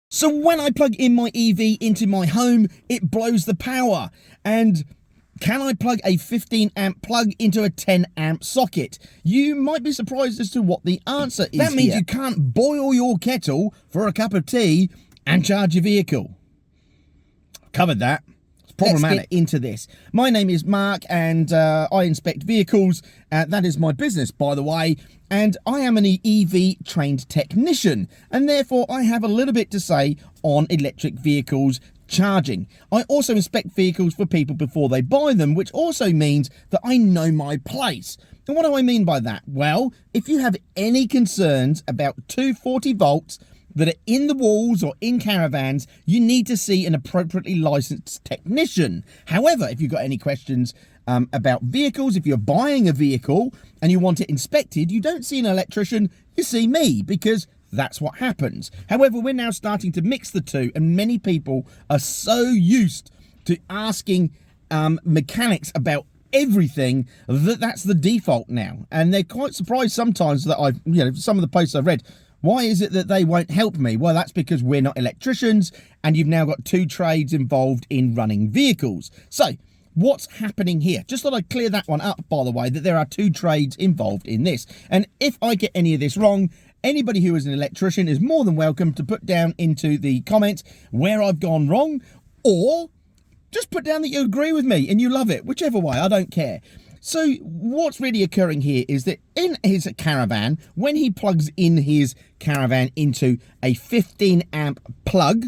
So when I plug in my EV into my home, it blows the power. And can I plug a 15 amp plug into a 10 amp socket? You might be surprised as to what the answer is. That means you can't boil your kettle for a cup of tea and charge your vehicle. Covered that. It's problematic. Let's get into this. My name is Mark and I inspect vehicles. That is my business, by the way. And I am an EV trained technician, and therefore I have a little bit to say on electric vehicles charging. I also inspect vehicles for people before they buy them, which also means that I know my place. And what do I mean by that? Well, if you have any concerns about 240 volts that are in the walls or in caravans, you need to see an appropriately licensed technician. However, if you've got any questions about vehicles, if you're buying a vehicle and you want it inspected, you don't see an electrician, you see me, because that's what happens. However, we're now starting to mix the two, and many people are so used to asking mechanics about everything that that's the default now, and they're quite surprised sometimes that some of the posts I've read. Why is it that they won't help me? Well, that's because we're not electricians, and you've now got two trades involved in running vehicles. So what's happening here? Just thought I'd clear that one up, by the way, that there are two trades involved in this. And if I get any of this wrong, anybody who is an electrician is more than welcome to put down into the comments where I've gone wrong, or just put down that you agree with me and you love it, whichever way, I don't care. So what's really occurring here is that in his caravan, when he plugs in his caravan into a 15 amp plug,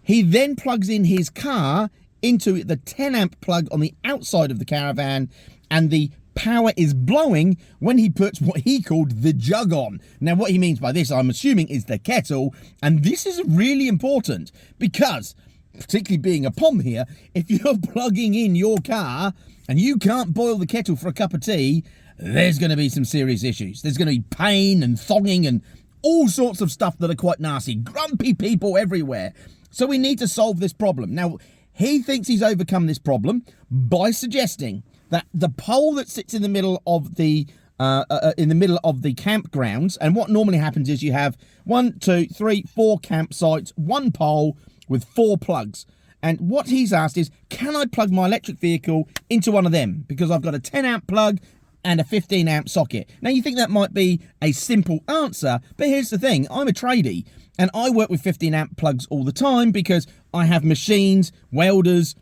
he then plugs in his car into the 10 amp plug on the outside of the caravan, and the power is blowing when he puts what he called the jug on. Now, what he means by this, I'm assuming, is the kettle, and this is really important because, particularly being a POM here, if you're plugging in your car and you can't boil the kettle for a cup of tea, there's going to be some serious issues. There's going to be pain and thonging and all sorts of stuff that are quite nasty. Grumpy people everywhere. So we need to solve this problem. Now, he thinks he's overcome this problem by suggesting that the pole that sits in the middle of the campgrounds, and what normally happens is you have 1, 2, 3, 4 campsites, one pole with 4 plugs. And what he's asked is, can I plug my electric vehicle into one of them? Because I've got a 10 amp plug and a 15 amp socket. Now, you think that might be a simple answer, but here's the thing. I'm a tradie and I work with 15 amp plugs all the time because I have machines, welders,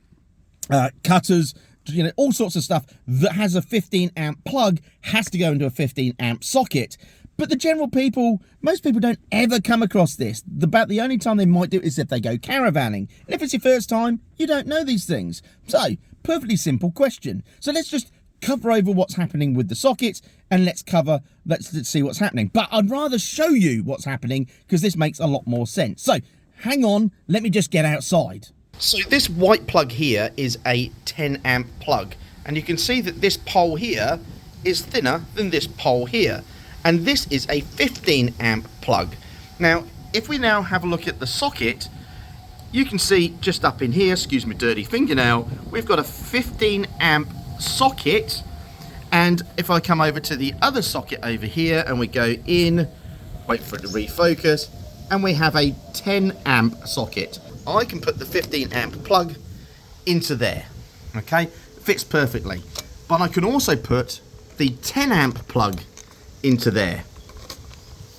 cutters, all sorts of stuff that has a 15 amp plug has to go into a 15 amp socket. But the general people, most people don't ever come across this. About the only time they might do it is if they go caravanning. And if it's your first time, you don't know these things. So, perfectly simple question. So let's just cover over what's happening with the sockets, and let's see what's happening. But I'd rather show you what's happening because this makes a lot more sense. So, hang on, let me just get outside. So this white plug here is a 10 amp plug. And you can see that this pole here is thinner than this pole here. And this is a 15 amp plug. Now, if we now have a look at the socket, you can see just up in here, excuse me dirty fingernail, we've got a 15 amp socket. And if I come over to the other socket over here and we go in, wait for it to refocus, and we have a 10 amp socket. I can put the 15 amp plug into there, okay? Fits perfectly. But I can also put the 10 amp plug into there.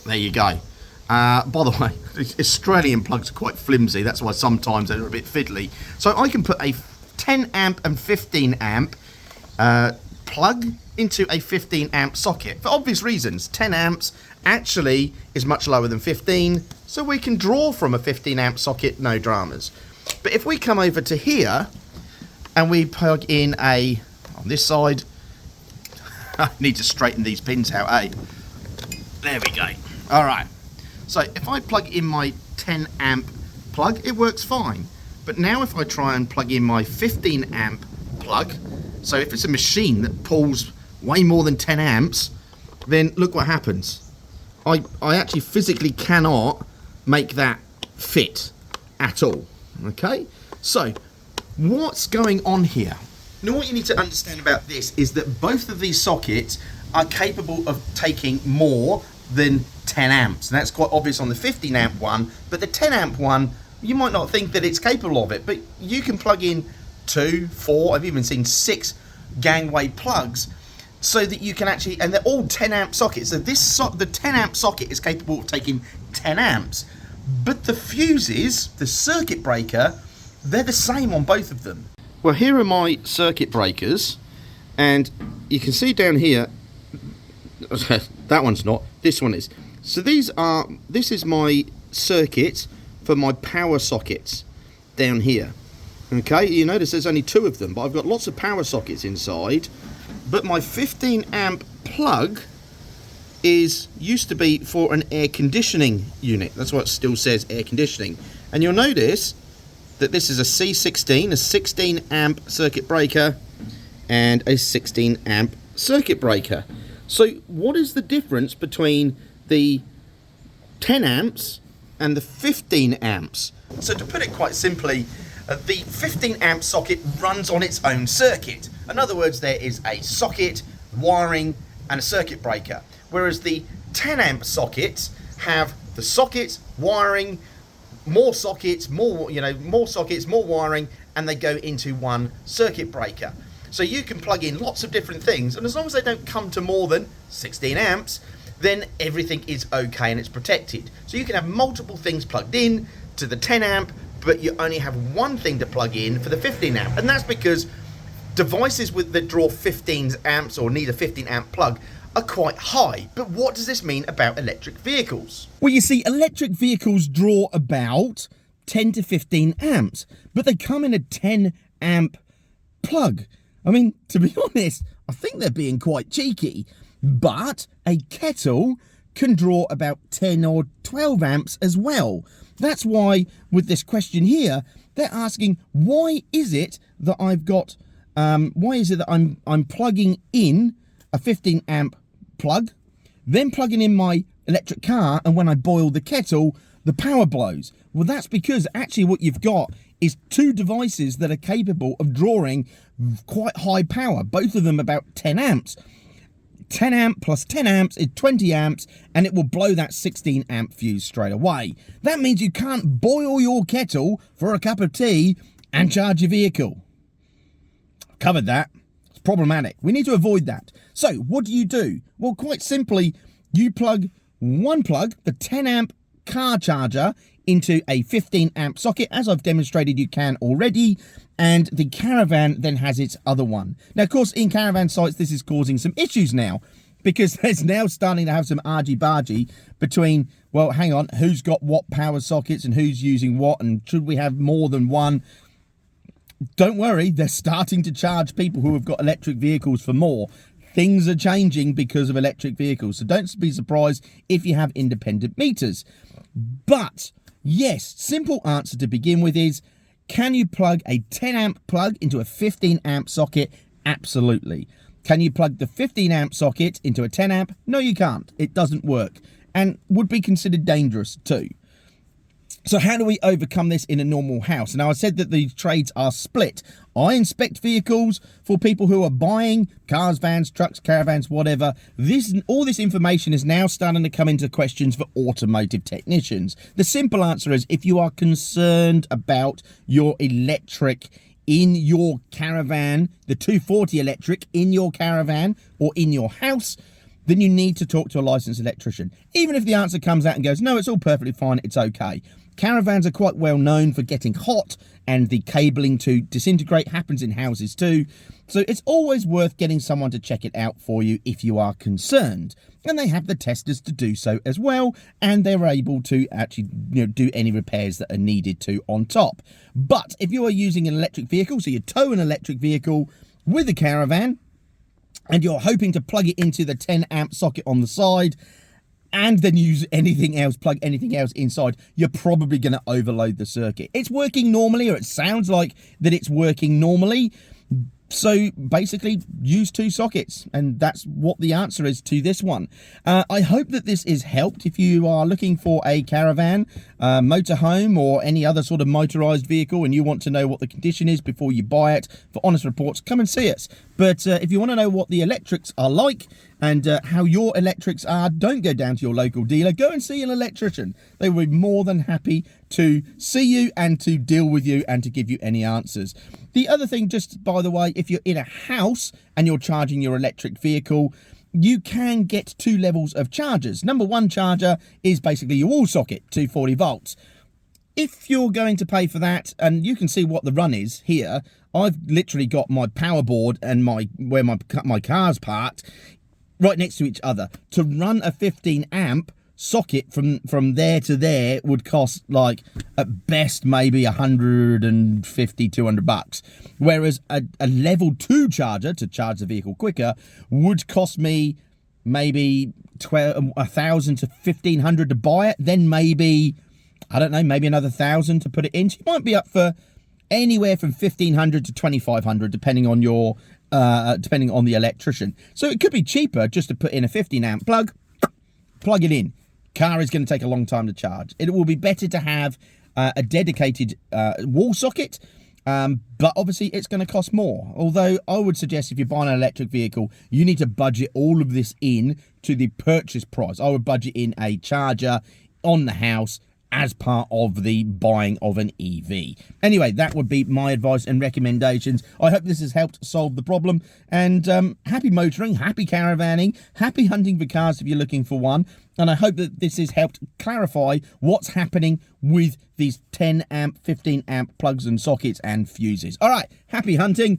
There you go. By the way, Australian plugs are quite flimsy. That's why sometimes they're a bit fiddly. So I can put a 10 amp and 15 amp plug into a 15 amp socket. For obvious reasons, 10 amps actually is much lower than 15, so we can draw from a 15 amp socket, no dramas. But if we come over to here and we plug in on this side, I need to straighten these pins out, eh? There we go. All right. So if I plug in my 10 amp plug, it works fine. But now if I try and plug in my 15 amp plug, so if it's a machine that pulls way more than 10 amps, then look what happens. I actually physically cannot make that fit at all. Okay? So what's going on here? Now, what you need to understand about this is that both of these sockets are capable of taking more than 10 amps. And that's quite obvious on the 15 amp one, but the 10 amp one, you might not think that it's capable of it, but you can plug in 2, 4, I've even seen 6 gangway plugs, so that you can actually, and they're all 10 amp sockets. So the 10 amp socket is capable of taking 10 amps, but the fuses, the circuit breaker, they're the same on both of them. Well, here are my circuit breakers, and you can see down here, that one's not, this one is. So this is my circuit for my power sockets down here. Okay, you notice there's only 2 of them, but I've got lots of power sockets inside. But my 15 amp plug used to be for an air conditioning unit. That's what it still says, air conditioning. And you'll notice that this is a C16, a 16 amp circuit breaker, and a 16 amp circuit breaker. So what is the difference between the 10 amps and the 15 amps? So to put it quite simply, the 15 amp socket runs on its own circuit. In other words, there is a socket, wiring, and a circuit breaker. Whereas the 10 amp sockets have the sockets, wiring, more sockets, more wiring, and they go into one circuit breaker. So you can plug in lots of different things, and as long as they don't come to more than 16 amps, then everything is okay and it's protected. So you can have multiple things plugged in to the 10 amp, but you only have one thing to plug in for the 15 amp. And that's because devices that draw 15 amps or need a 15 amp plug are quite high. But what does this mean about electric vehicles? Well, you see, electric vehicles draw about 10 to 15 amps, but they come in a 10 amp plug. I mean, to be honest, I think they're being quite cheeky, but a kettle can draw about 10 or 12 amps as well. That's why with this question here, they're asking, why is it that I'm plugging in a 15 amp plug, then plugging in my electric car, and when I boil the kettle, the power blows? Well, that's because actually what you've got is 2 devices that are capable of drawing quite high power, both of them about 10 amps. 10 amp plus 10 amps is 20 amps, and it will blow that 16 amp fuse straight away. That means you can't boil your kettle for a cup of tea and charge your vehicle. Covered that. It's problematic. We need to avoid that. So what do? Well, quite simply, you plug one plug, the 10 amp car charger, into a 15 amp socket, as I've demonstrated you can already, and the caravan then has its other one. Now, of course, in caravan sites, this is causing some issues now, because there's now starting to have some argy-bargy between, well, hang on, who's got what power sockets and who's using what, and should we have more than one? Don't worry, they're starting to charge people who have got electric vehicles for more. Things are changing because of electric vehicles, so don't be surprised if you have independent meters. But yes, simple answer to begin with is, can you plug a 10 amp plug into a 15 amp socket? Absolutely. Can you plug the 15 amp socket into a 10 amp? No, you can't. It doesn't work, and would be considered dangerous too. So how do we overcome this in a normal house? Now, I said that the trades are split. I inspect vehicles for people who are buying cars, vans, trucks, caravans, whatever. All this information is now starting to come into questions for automotive technicians. The simple answer is, if you are concerned about your electric in your caravan, the 240 electric in your caravan or in your house, then you need to talk to a licensed electrician. Even if the answer comes out and goes, no, it's all perfectly fine, it's okay. Caravans are quite well known for getting hot, and the cabling to disintegrate happens in houses too. So it's always worth getting someone to check it out for you if you are concerned. And they have the testers to do so as well, and they're able to actually do any repairs that are needed to on top. But if you are using an electric vehicle, so you tow an electric vehicle with a caravan, and you're hoping to plug it into the 10 amp socket on the side, and then use anything else, plug anything else inside, you're probably going to overload the circuit. It's working normally, or it sounds like that it's working normally, So basically use 2 sockets, and that's what the answer is to this one. I hope that this is helped. If you are looking for a caravan, motorhome, or any other sort of motorized vehicle and you want to know what the condition is before you buy it for honest reports, come and see us. But if you want to know what the electrics are like and how your electrics are, don't go down to your local dealer. Go and see an electrician. They will be more than happy to see you and to deal with you and to give you any answers. The other thing, just by the way, if you're in a house and you're charging your electric vehicle, you can get 2 levels of chargers. Number 1 charger is basically your wall socket, 240 volts. If you're going to pay for that, and you can see what the run is here, I've literally got my power board and where my car's parked right next to each other. To run a 15 amp socket from there to there would cost, like, at best maybe 150, 200 bucks, whereas a level 2 charger to charge the vehicle quicker would cost me maybe 1,000 to 1,500 to buy it, then maybe, I don't know, maybe another 1,000 to put it in. So you might be up for anywhere from 1,500 to 2,500 depending on your depending on the electrician. So it could be cheaper just to put in a 15 amp plug it in. Car is going to take a long time to charge. It will be better to have a dedicated wall socket, but obviously it's going to cost more. Although I would suggest if you're buying an electric vehicle, you need to budget all of this in to the purchase price. I would budget in a charger on the house as part of the buying of an EV. Anyway, that would be my advice and recommendations. I hope this has helped solve the problem. And happy motoring, happy caravanning, happy hunting for cars if you're looking for one. And I hope that this has helped clarify what's happening with these 10 amp, 15 amp plugs and sockets and fuses. All right, happy hunting.